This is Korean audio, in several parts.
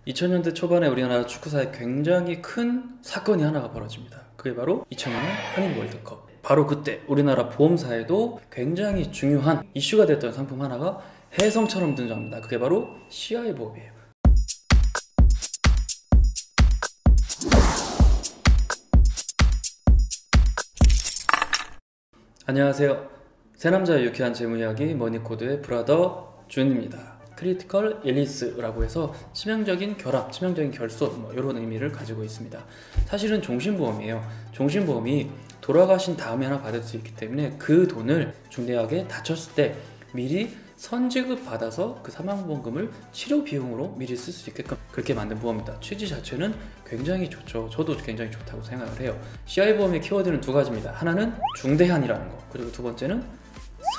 2000년대 초반에 우리나라 축구사에 굉장히 큰 사건이 하나가 벌어집니다. 그게 바로 2002년 한일 월드컵. 바로 그때 우리나라 보험사에도 굉장히 중요한 이슈가 됐던 상품 하나가 혜성처럼 등장합니다. 그게 바로 CI 보험이에요. 안녕하세요. 새남자의 유쾌한 재무이야기 머니코드의 브라더 준입니다. 크리티컬 일리스라고 해서 치명적인 결함, 치명적인 결손 이런 의미를 가지고 있습니다. 사실은 종신보험이에요. 종신보험이 돌아가신 다음에 하나 받을 수 있기 때문에 그 돈을 중대하게 다쳤을 때 미리 선지급 받아서 그 사망보험금을 치료 비용으로 미리 쓸 수 있게끔 그렇게 만든 보험입니다. 취지 자체는 굉장히 좋죠. 저도 굉장히 좋다고 생각을 해요. CI보험의 키워드는 두 가지입니다. 하나는 중대한이라는 거, 그리고 두 번째는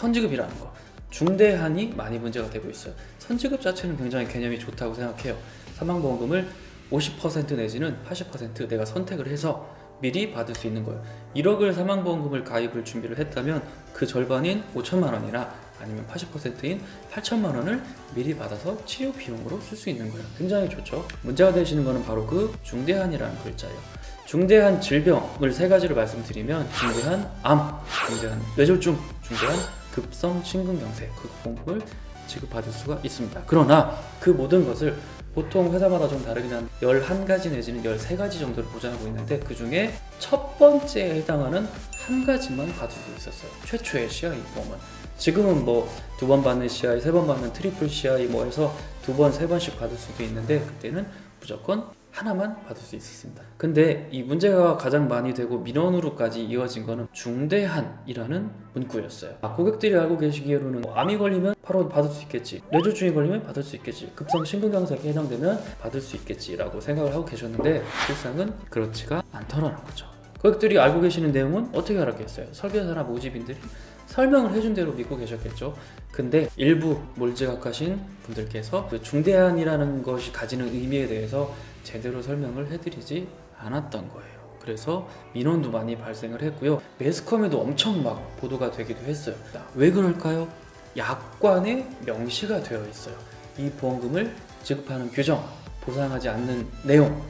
선지급이라는 거. 중대한이 많이 문제가 되고 있어요. 선지급 자체는 굉장히 개념이 좋다고 생각해요. 사망보험금을 50% 내지는 80% 내가 선택을 해서 미리 받을 수 있는 거예요. 1억을 사망보험금을 가입을 준비를 했다면 그 절반인 5천만 원이나 아니면 80%인 8천만 원을 미리 받아서 치료 비용으로 쓸 수 있는 거예요. 굉장히 좋죠. 문제가 되시는 거는 바로 그 중대한이라는 글자예요. 중대한 질병을 세 가지를 말씀드리면 중대한 암, 중대한 뇌졸중, 중대한 급성 심근경색 그 보험금을 지급받을 수가 있습니다. 그러나 그 모든 것을 보통 회사마다 좀 다르긴 한데 11가지 내지는 13가지 정도를 보장하고 있는데 그 중에 첫 번째에 해당하는 한 가지만 받을 수 있었어요. 최초의 CI 보험은. 지금은 뭐 2번 받는 CI, 3번 받는 트리플 CI 뭐 해서 2번, 3번씩 받을 수도 있는데 그때는 무조건 하나만 받을 수 있었습니다. 근데 이 문제가 가장 많이 되고 민원으로까지 이어진 거는 중대한이라는 문구였어요. 고객들이 알고 계시기로는 암이 걸리면 바로 받을 수 있겠지, 뇌졸중이 걸리면 받을 수 있겠지, 급성 심근경색에 해당되면 받을 수 있겠지라고 생각을 하고 계셨는데 실상은 그렇지가 않더라는 거죠. 고객들이 알고 계시는 내용은 어떻게 알았겠어요? 설계사나 모집인들이 설명을 해준 대로 믿고 계셨겠죠. 근데 일부 몰지각하신 분들께서 그 중대한이라는 것이 가지는 의미에 대해서 제대로 설명을 해드리지 않았던 거예요. 그래서 민원도 많이 발생을 했고요. 매스컴에도 엄청 막 보도가 되기도 했어요. 왜 그럴까요? 약관에 명시가 되어 있어요. 이 보험금을 지급하는 규정, 보상하지 않는 내용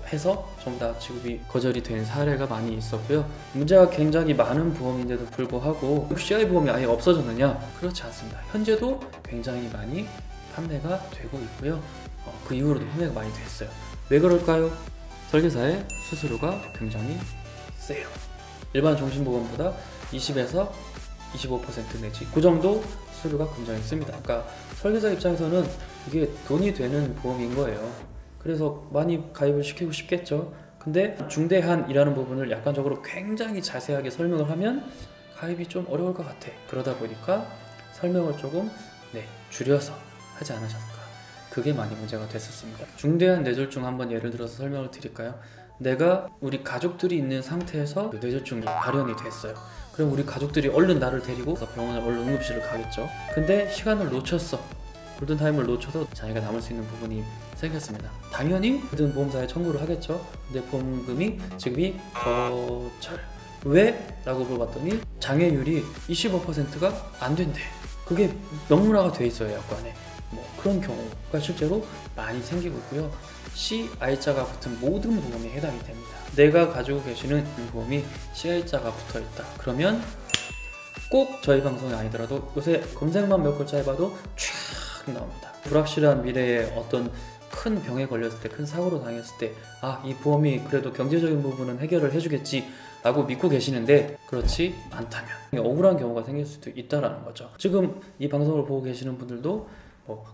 해서 전부 다 지급이 거절이 된 사례가 많이 있었고요. 문제가 굉장히 많은 보험인데도 불구하고 CI 보험이 아예 없어졌느냐? 그렇지 않습니다. 현재도 굉장히 많이 판매가 되고 있고요. 그 이후로도 판매가 많이 됐어요. 왜 그럴까요? 설계사의 수수료가 굉장히 세요. 일반 종신보험보다 20에서 25% 내지 그 정도 수수료가 굉장히 씁니다. 그러니까 설계사 입장에서는 이게 돈이 되는 보험인 거예요. 그래서 많이 가입을 시키고 싶겠죠. 근데 중대한이라는 부분을 약관적으로 굉장히 자세하게 설명을 하면 가입이 좀 어려울 것 같아. 그러다 보니까 설명을 조금 줄여서 하지 않으셨을까. 그게 많이 문제가 됐었습니다. 중대한 뇌졸중 한번 예를 들어서 설명을 드릴까요? 내가 우리 가족들이 있는 상태에서 뇌졸중이 발현이 됐어요. 그럼 우리 가족들이 얼른 나를 데리고 병원에 얼른 응급실을 가겠죠. 근데 시간을 놓쳤어. 골든타임을 놓쳐서 자기가 남을 수 있는 부분이 생겼습니다. 당연히 모든 보험사에 청구를 하겠죠. 근데 보험금이 지급이 거절. 왜? 라고 물어봤더니 장애율이 25%가 안 된대. 그게 명문화가 돼 있어요, 약관에. 그런 경우가 실제로 많이 생기고 있고요. CI자가 붙은 모든 보험에 해당이 됩니다. 내가 가지고 계시는 보험이 CI자가 붙어 있다. 그러면 꼭 저희 방송이 아니더라도 요새 검색만 몇 글자 해봐도 쫙 나옵니다. 불확실한 미래에 어떤 큰 병에 걸렸을 때, 큰 사고로 당했을 때 이 보험이 그래도 경제적인 부분은 해결을 해주겠지 라고 믿고 계시는데 그렇지 않다면 억울한 경우가 생길 수도 있다는 거죠. 지금 이 방송을 보고 계시는 분들도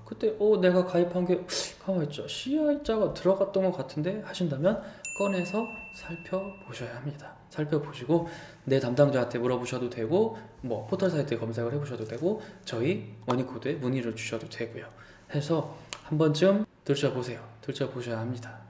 그때 내가 가입한 게 가만있죠, CI자가 들어갔던 것 같은데 하신다면 꺼내서 살펴보셔야 합니다. 살펴보시고 내 담당자한테 물어보셔도 되고 포털 사이트에 검색을 해보셔도 되고 저희 머니코드에 문의를 주셔도 되고요. 해서 한 번쯤 들춰보세요. 들춰보셔야 합니다.